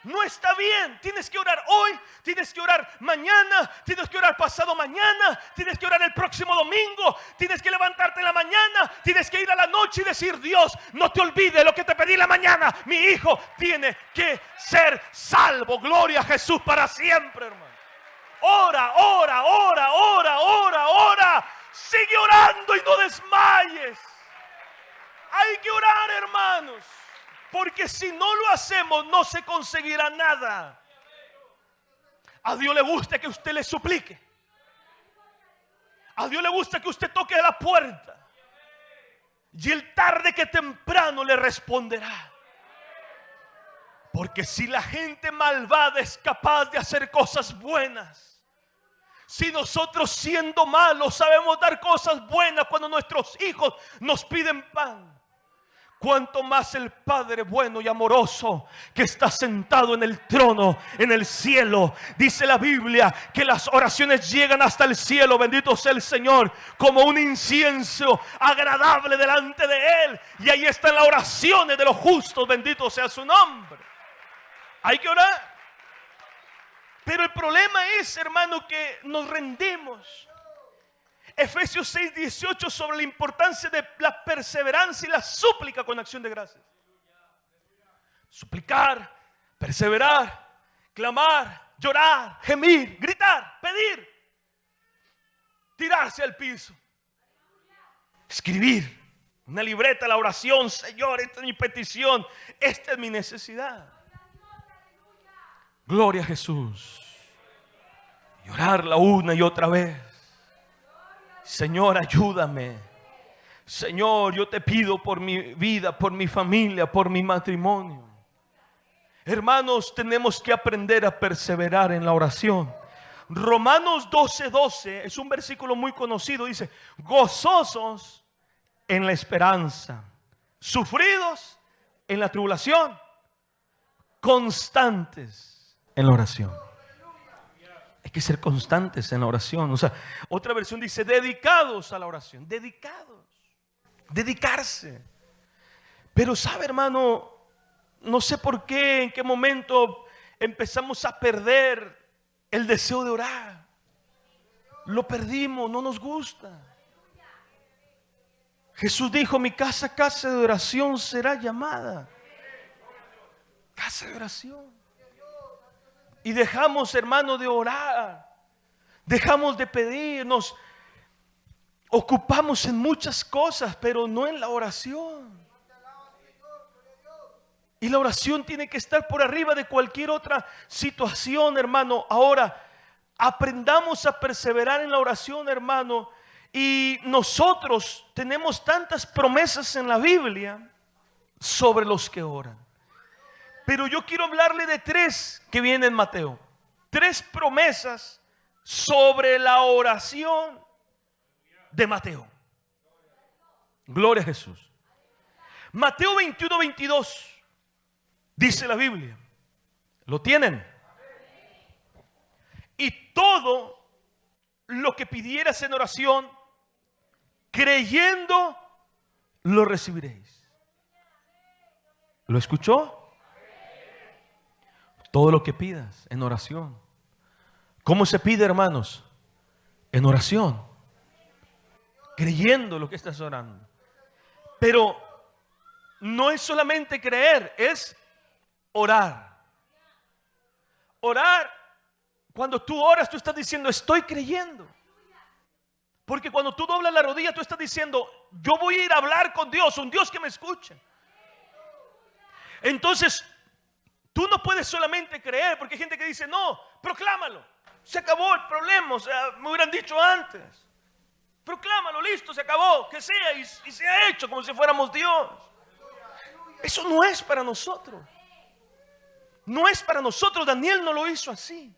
No está bien. Tienes que orar hoy, tienes que orar mañana, tienes que orar pasado mañana, tienes que orar el próximo domingo, tienes que levantarte en la mañana, tienes que ir a la noche y decir: Dios, no te olvides lo que te pedí en la mañana. Mi hijo tiene que ser salvo. Gloria a Jesús para siempre, hermano. Ora, ora, ora, ora, ora, ora. Sigue orando y no desmayes. Hay que orar, hermanos. Porque si no lo hacemos, no se conseguirá nada. A Dios le gusta que usted le suplique. A Dios le gusta que usted toque a la puerta. Y Él tarde que temprano le responderá. Porque si la gente malvada es capaz de hacer cosas buenas, si nosotros siendo malos sabemos dar cosas buenas cuando nuestros hijos nos piden pan, cuánto más el Padre bueno y amoroso que está sentado en el trono, en el cielo. Dice la Biblia que las oraciones llegan hasta el cielo, bendito sea el Señor, como un incienso agradable delante de Él. Y ahí están las oraciones de los justos, bendito sea su nombre. Hay que orar. Pero el problema es, hermano, que nos rendimos. Efesios 6:18 sobre la importancia de la perseverancia y la súplica con acción de gracias. Suplicar, perseverar, clamar, llorar, gemir, gritar, pedir, tirarse al piso, escribir una libreta, la oración: Señor, esta es mi petición, esta es mi necesidad. Gloria a Jesús. Y orarla una y otra vez. Señor, ayúdame. Señor, yo te pido por mi vida, por mi familia, por mi matrimonio. Hermanos, tenemos que aprender a perseverar en la oración. Romanos 12:12 es un versículo muy conocido. Dice: gozosos en la esperanza, sufridos en la tribulación, constantes en la oración. Hay que ser constantes en la oración. O sea, otra versión dice dedicados a la oración. Dedicados. Dedicarse. Pero sabe, hermano, no sé por qué, en qué momento empezamos a perder el deseo de orar. Lo perdimos, no nos gusta. Jesús dijo: mi casa, casa de oración será llamada. Casa de oración. Y dejamos, hermano, de orar. Dejamos de pedir. Nos ocupamos en muchas cosas, pero no en la oración. Y la oración tiene que estar por arriba de cualquier otra situación, hermano. Ahora, aprendamos a perseverar en la oración, hermano. Y nosotros tenemos tantas promesas en la Biblia sobre los que oran. Pero yo quiero hablarle de 3 que vienen en Mateo. 3 promesas sobre la oración de Mateo. Gloria a Jesús. Mateo 21:22 dice la Biblia. ¿Lo tienen? Y todo lo que pidieras en oración, creyendo, lo recibiréis. ¿Lo escuchó? Todo lo que pidas en oración. ¿Cómo se pide, hermanos? En oración. Creyendo lo que estás orando. Pero no es solamente creer, es orar. Orar, cuando tú oras, tú estás diciendo: estoy creyendo. Porque cuando tú doblas la rodilla, tú estás diciendo: yo voy a ir a hablar con Dios, un Dios que me escuche. Entonces, tú no puedes solamente creer, porque hay gente que dice: no, proclámalo, se acabó el problema, o sea, me hubieran dicho antes. Proclámalo, listo, se acabó, que sea, y se ha hecho como si fuéramos Dios. Eso no es para nosotros. No es para nosotros. Daniel no lo hizo así.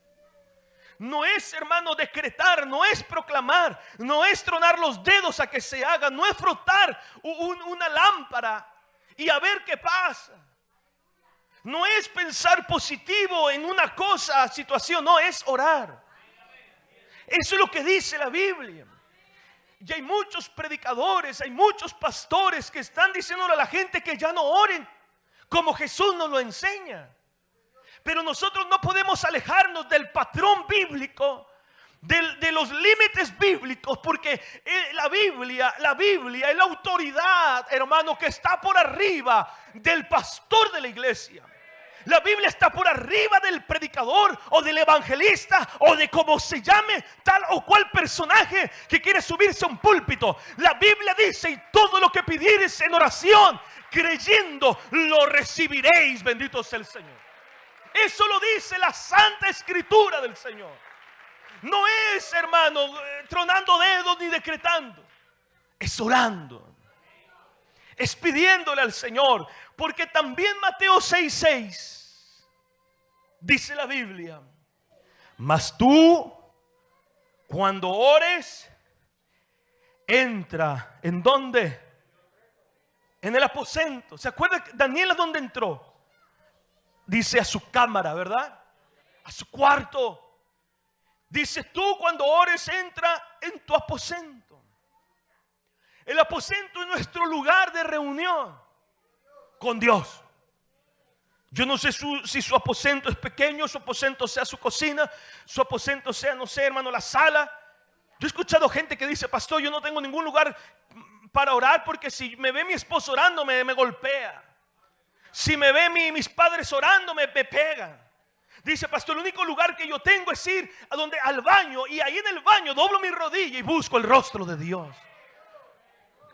No es, hermano, decretar, no es proclamar, no es tronar los dedos a que se haga, no es frotar una lámpara y a ver qué pasa. No es pensar positivo en una cosa, situación, no, es orar. Eso es lo que dice la Biblia. Y hay muchos predicadores, hay muchos pastores que están diciéndole a la gente que ya no oren como Jesús nos lo enseña. Pero nosotros no podemos alejarnos del patrón bíblico, de los límites bíblicos, porque la Biblia es la autoridad, hermano, que está por arriba del pastor de la iglesia. La Biblia está por arriba del predicador o del evangelista o de como se llame tal o cual personaje que quiere subirse a un púlpito. La Biblia dice: y todo lo que pidiereis en oración, creyendo, lo recibiréis. Bendito sea el Señor. Eso lo dice la Santa Escritura del Señor. No es, hermano, tronando dedos ni decretando. Es orando. Es pidiéndole al Señor. Porque también Mateo 6:6 dice la Biblia: mas tú, cuando ores, entra. ¿En dónde? En el aposento. ¿Se acuerda Daniel a dónde entró? Dice a su cámara, ¿verdad? A su cuarto. Dice: tú cuando ores, entra en tu aposento. El aposento es nuestro lugar de reunión con Dios. Yo no sé si su aposento es pequeño, su aposento sea su cocina, su aposento sea, no sé, hermano, la sala. Yo he escuchado gente que dice: pastor, yo no tengo ningún lugar para orar porque si me ve mi esposo orando me golpea. Si me ve mis padres orando me pegan. Dice: pastor, el único lugar que yo tengo es ir al baño, y ahí en el baño doblo mi rodilla y busco el rostro de Dios.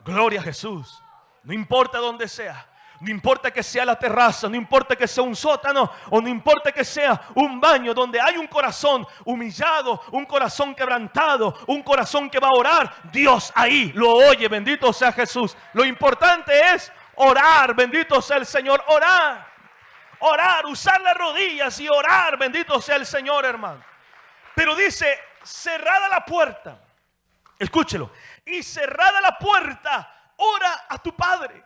Gloria a Jesús. No importa dónde sea. No importa que sea la terraza, no importa que sea un sótano, o no importa que sea un baño donde hay un corazón humillado, un corazón quebrantado, un corazón que va a orar, Dios ahí lo oye. Bendito sea Jesús. Lo importante es orar. Bendito sea el Señor. Orar, usar las rodillas y orar. Bendito sea el Señor, hermano. Pero dice: cerrada la puerta, escúchelo, y cerrada la puerta, ora a tu Padre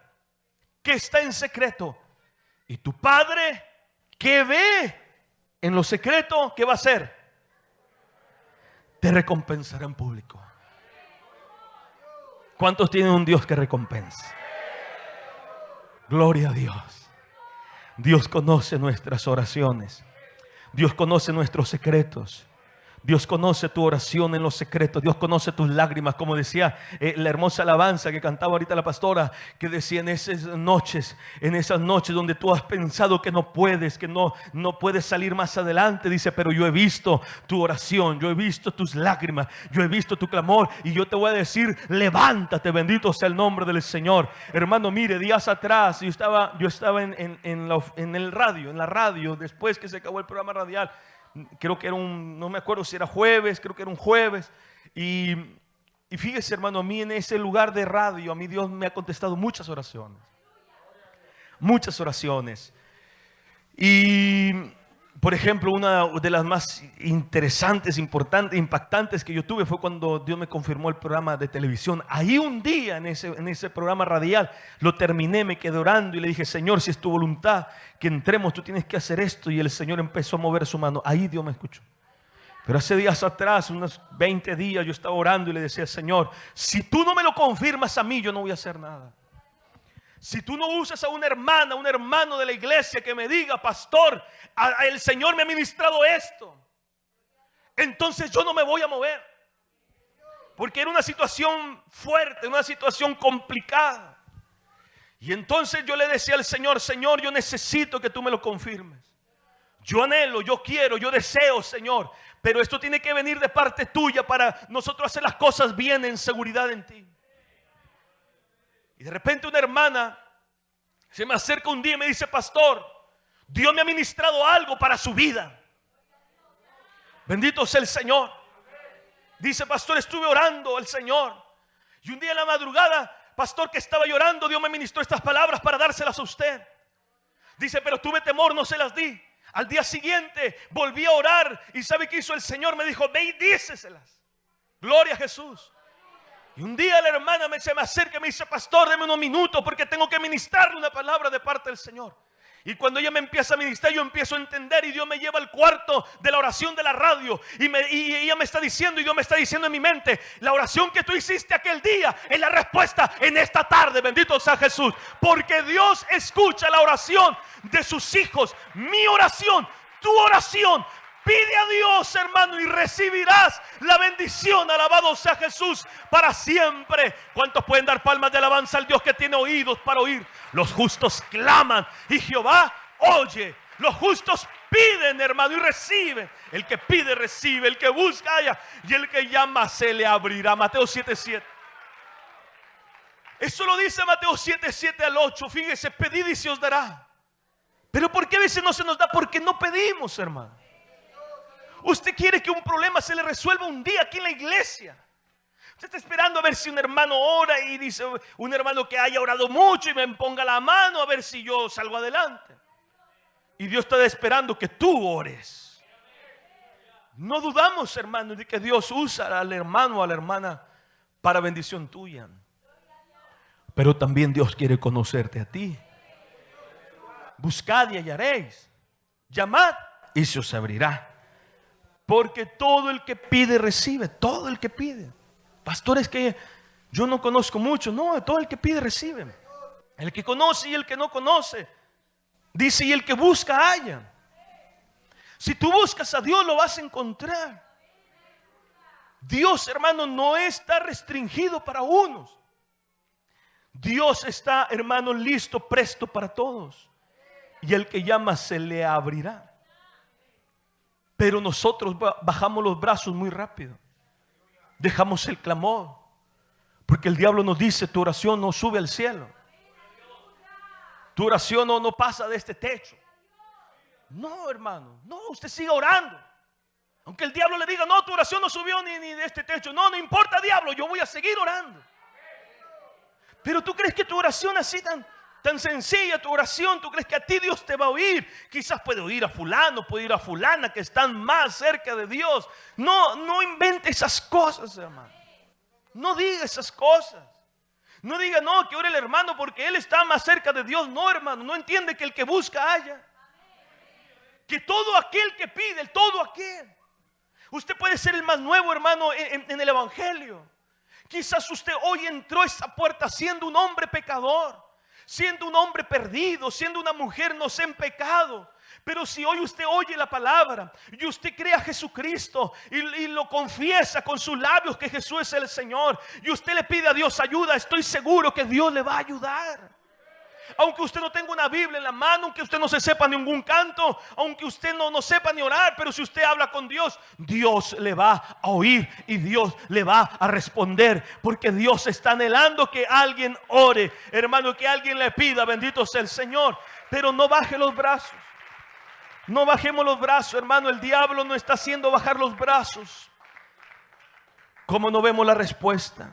que está en secreto, y tu Padre que ve en lo secreto, ¿qué va a hacer? Te recompensará en público. ¿Cuántos tienen un Dios que recompensa? Gloria a Dios. Dios conoce nuestras oraciones. Dios conoce nuestros secretos. Dios conoce tu oración en los secretos. Dios conoce tus lágrimas, como decía la hermosa alabanza que cantaba ahorita la pastora, que decía: en esas noches donde tú has pensado que no puedes, no puedes salir más adelante, dice: pero yo he visto tu oración, yo he visto tus lágrimas, yo he visto tu clamor, y yo te voy a decir: levántate. Bendito sea el nombre del Señor. Hermano, mire, días atrás yo estaba en la radio, después que se acabó el programa radial. Creo que era no me acuerdo si era jueves, creo que era un jueves. Y fíjese, hermano, a mí en ese lugar de radio, a mí Dios me ha contestado muchas oraciones. Muchas oraciones. Y, por ejemplo, una de las más interesantes, importantes, impactantes que yo tuve fue cuando Dios me confirmó el programa de televisión. Ahí un día en ese programa radial lo terminé, me quedé orando y le dije: Señor, si es tu voluntad que entremos, tú tienes que hacer esto. Y el Señor empezó a mover su mano. Ahí Dios me escuchó. Pero hace días atrás, unos 20 días, yo estaba orando y le decía: Señor, si tú no me lo confirmas a mí, yo no voy a hacer nada. Si tú no usas a una hermana, un hermano de la iglesia que me diga: pastor, el Señor me ha ministrado esto, entonces yo no me voy a mover. Porque era una situación fuerte, una situación complicada. Y entonces yo le decía al Señor: Señor, yo necesito que tú me lo confirmes. Yo anhelo, yo quiero, yo deseo, Señor, pero esto tiene que venir de parte tuya para nosotros hacer las cosas bien, en seguridad en ti. Y de repente una hermana se me acerca un día y me dice: pastor, Dios me ha ministrado algo para su vida. Bendito sea el Señor. Dice: pastor, estuve orando al Señor, y un día en la madrugada, pastor, que estaba llorando, Dios me ministró estas palabras para dárselas a usted. Dice: pero tuve temor, no se las di. Al día siguiente volví a orar, y ¿sabe qué hizo el Señor? Me dijo: ve y díceselas. Gloria a Jesús. Y un día la hermana se me acerca y me dice: pastor, deme unos minutos porque tengo que ministrarle una palabra de parte del Señor. Y cuando ella me empieza a ministrar, yo empiezo a entender, y Dios me lleva al cuarto de la oración de la radio, y ella me está diciendo, y Dios me está diciendo en mi mente: la oración que tú hiciste aquel día es la respuesta en esta tarde. Bendito sea Jesús, porque Dios escucha la oración de sus hijos. Mi oración, tu oración. Pide a Dios, hermano, y recibirás la bendición. Alabado sea Jesús para siempre. ¿Cuántos pueden dar palmas de alabanza al Dios que tiene oídos para oír? Los justos claman y Jehová oye. Los justos piden, hermano, y reciben. El que pide, recibe. El que busca, halla. Y el que llama, se le abrirá. Mateo 7:7. Eso lo dice Mateo 7:7 al 8. Fíjese, pedid y se os dará. Pero ¿por qué a veces no se nos da? Porque no pedimos, hermano. Usted quiere que un problema se le resuelva un día aquí en la iglesia. Usted está esperando a ver si un hermano ora, y dice un hermano que haya orado mucho y me ponga la mano a ver si yo salgo adelante. Y Dios está esperando que tú ores. No dudamos, hermano, de que Dios usa al hermano o a la hermana para bendición tuya. Pero también Dios quiere conocerte a ti. Buscad y hallaréis. Llamad y se os abrirá. Porque todo el que pide recibe. Todo el que pide. Pastores que yo no conozco mucho. No, todo el que pide recibe. El que conoce y el que no conoce. Dice: y el que busca halla. Si tú buscas a Dios, lo vas a encontrar. Dios, hermano, no está restringido para unos. Dios está, hermano, listo, presto para todos. Y el que llama, se le abrirá. Pero nosotros bajamos los brazos muy rápido. Dejamos el clamor. Porque el diablo nos dice: tu oración no sube al cielo. Tu oración no pasa de este techo. No, hermano. No, usted siga orando. Aunque el diablo le diga: no, tu oración no subió ni de este techo. No, no importa, diablo, yo voy a seguir orando. Pero tú crees que tu oración así tan sencilla, tu oración, tú crees que a ti Dios te va a oír. Quizás puede oír a fulano, puede oír a fulana que están más cerca de Dios. No invente esas cosas, hermano. No diga esas cosas. No diga: no, que ore el hermano porque él está más cerca de Dios. No, hermano, no entiende que el que busca halla. Que todo aquel que pide, todo aquel. Usted puede ser el más nuevo, hermano, en el evangelio. Quizás usted hoy entró a esa puerta siendo un hombre pecador, siendo un hombre perdido, siendo una mujer no sé en pecado. Pero si hoy usted oye la palabra y usted cree a Jesucristo y lo confiesa con sus labios que Jesús es el Señor, y usted le pide a Dios ayuda, estoy seguro que Dios le va a ayudar. Aunque usted no tenga una Biblia en la mano, aunque usted no se sepa ningún canto, aunque usted no sepa ni orar, pero si usted habla con Dios, Dios le va a oír y Dios le va a responder, porque Dios está anhelando que alguien ore, hermano, que alguien le pida. Bendito sea el Señor. Pero no baje los brazos. No bajemos los brazos, hermano. El diablo no está haciendo bajar los brazos. Como no vemos la respuesta.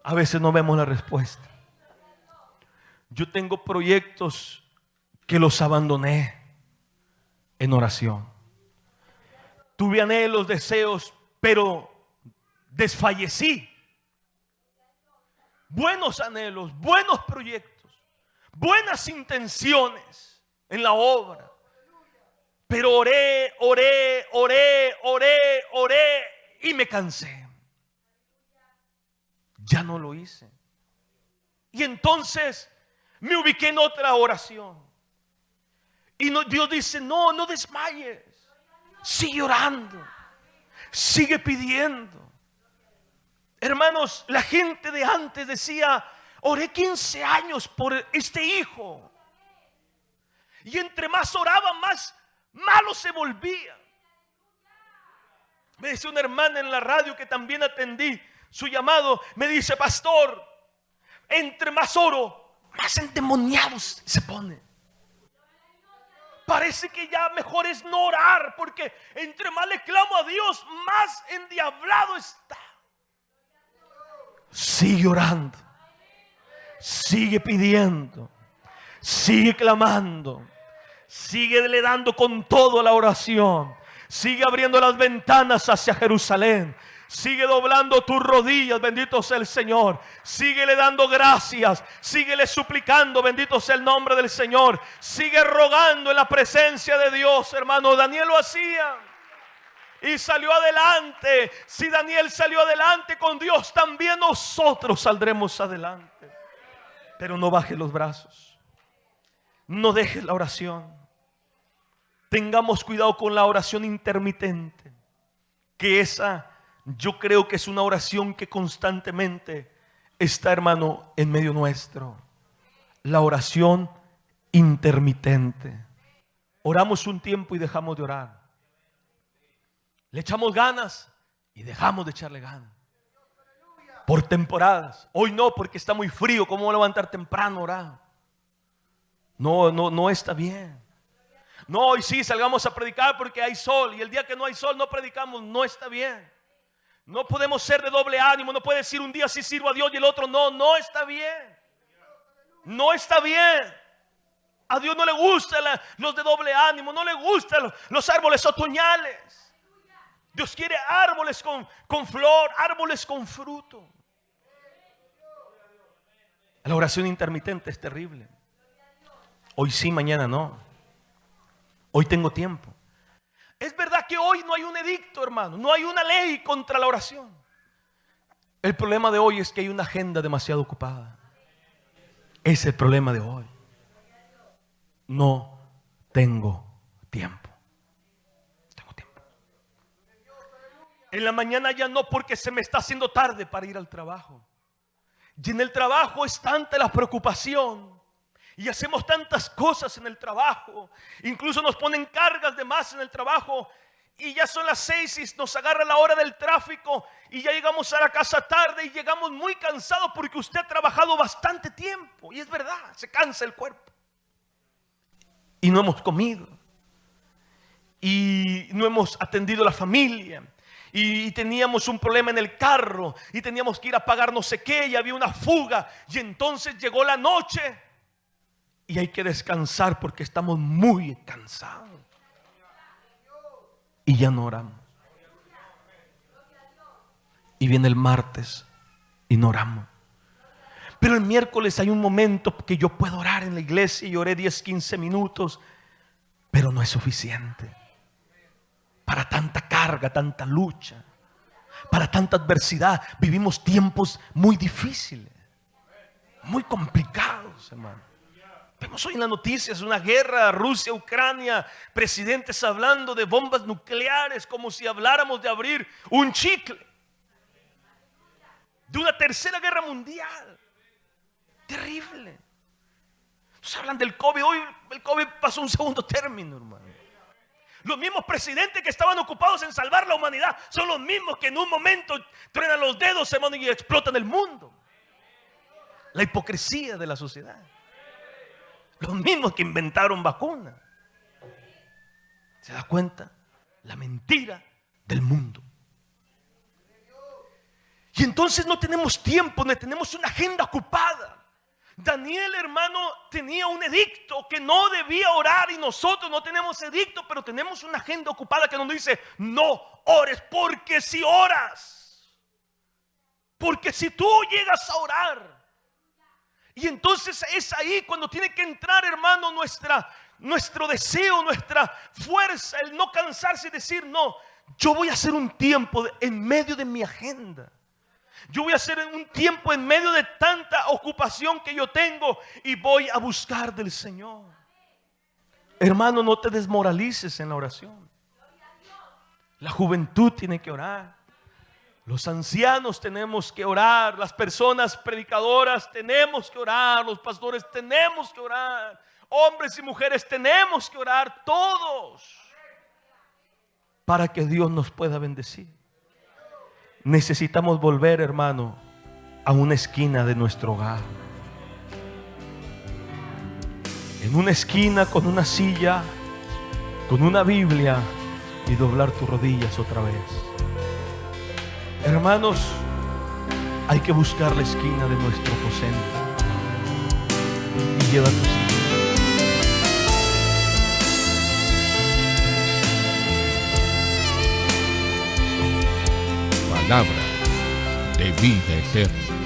A veces no vemos la respuesta. Yo tengo proyectos que los abandoné en oración. Tuve anhelos, deseos, pero desfallecí. Buenos anhelos, buenos proyectos, buenas intenciones en la obra. Pero oré y me cansé. Ya no lo hice. Y entonces me ubiqué en otra oración. Y Dios dice: no desmayes. Sigue orando. Sigue pidiendo. Hermanos, la gente de antes decía: oré 15 años por este hijo. Y entre más oraba, más malo se volvía. Me dice una hermana en la radio que también atendí su llamado. Me dice: pastor, entre más oro, más endemoniados se pone. Parece que ya mejor es no orar, porque entre más le clamo a Dios, más endiablado está. Sigue orando, sigue pidiendo, sigue clamando, sigue le dando con todo a la oración, sigue abriendo las ventanas hacia Jerusalén, Sigue doblando tus rodillas, bendito sea el Señor. Síguele dando gracias, síguele suplicando, bendito sea el nombre del Señor. Sigue rogando en la presencia de Dios, hermano. Daniel lo hacía y salió adelante. Si Daniel salió adelante con Dios, también nosotros saldremos adelante. Pero no bajes los brazos, no dejes la oración. Tengamos cuidado con la oración intermitente, que esa yo creo que es una oración que constantemente está, hermano, en medio nuestro. La oración intermitente. Oramos un tiempo y dejamos de orar. Le echamos ganas y dejamos de echarle ganas. Por temporadas. Hoy no, porque está muy frío. ¿Cómo voy a levantar temprano a orar? No está bien. No, hoy sí salgamos a predicar porque hay sol, y el día que no hay sol no predicamos. No está bien. No podemos ser de doble ánimo. No puede decir un día sí sirvo a Dios y el otro no. No está bien. No está bien. A Dios no le gustan los de doble ánimo. No le gustan los árboles otoñales. Dios quiere árboles con flor, árboles con fruto. La oración intermitente es terrible. Hoy sí, mañana no. Hoy tengo tiempo. Es verdad que hoy no hay un edicto, hermano. No hay una ley contra la oración. El problema de hoy es que hay una agenda demasiado ocupada. Ese es el problema de hoy. No tengo tiempo. Tengo tiempo. En la mañana ya no, porque se me está haciendo tarde para ir al trabajo. Y en el trabajo es tanta la preocupación. Y hacemos tantas cosas en el trabajo. Incluso nos ponen cargas de más en el trabajo. Y ya son las 6 y nos agarra la hora del tráfico. Y ya llegamos a la casa tarde y llegamos muy cansados porque usted ha trabajado bastante tiempo. Y es verdad, se cansa el cuerpo. Y no hemos comido. Y no hemos atendido a la familia. Y teníamos un problema en el carro. Y teníamos que ir a pagar no sé qué. Y había una fuga. Y entonces llegó la noche. Y hay que descansar porque estamos muy cansados. Y ya no oramos. Y viene el martes y no oramos. Pero el miércoles hay un momento que yo puedo orar en la iglesia. Y oré 10, 15 minutos. Pero no es suficiente. Para tanta carga, tanta lucha. Para tanta adversidad. Vivimos tiempos muy difíciles. Muy complicados, hermano. Vemos hoy en las noticias una guerra, Rusia, Ucrania, presidentes hablando de bombas nucleares como si habláramos de abrir un chicle. De una tercera guerra mundial. Terrible. Entonces hablan del COVID. Hoy el COVID pasó un segundo término, hermano. Los mismos presidentes que estaban ocupados en salvar la humanidad son los mismos que en un momento truenan los dedos, hermano, y explotan el mundo. La hipocresía de la sociedad. Los mismos que inventaron vacunas. ¿Se da cuenta? La mentira del mundo. Y entonces no tenemos tiempo, no tenemos una agenda ocupada. Daniel, hermano, tenía un edicto que no debía orar, y nosotros no tenemos edicto, pero tenemos una agenda ocupada que nos dice: no ores, porque si oras, porque si tú llegas a orar, y entonces es ahí cuando tiene que entrar, hermano, nuestro deseo, nuestra fuerza, el no cansarse y decir: no, yo voy a hacer un tiempo en medio de mi agenda. Yo voy a hacer un tiempo en medio de tanta ocupación que yo tengo, y voy a buscar del Señor. Hermano, no te desmoralices en la oración. La juventud tiene que orar. Los ancianos tenemos que orar. Las personas predicadoras tenemos que orar. Los pastores tenemos que orar. Hombres y mujeres tenemos que orar todos, para que Dios nos pueda bendecir. Necesitamos volver, hermano, a una esquina de nuestro hogar. En una esquina con una silla, con una Biblia, y doblar tus rodillas otra vez. Hermanos, hay que buscar la esquina de nuestro aposento y llevar tus hijos. palabra de vida eterna.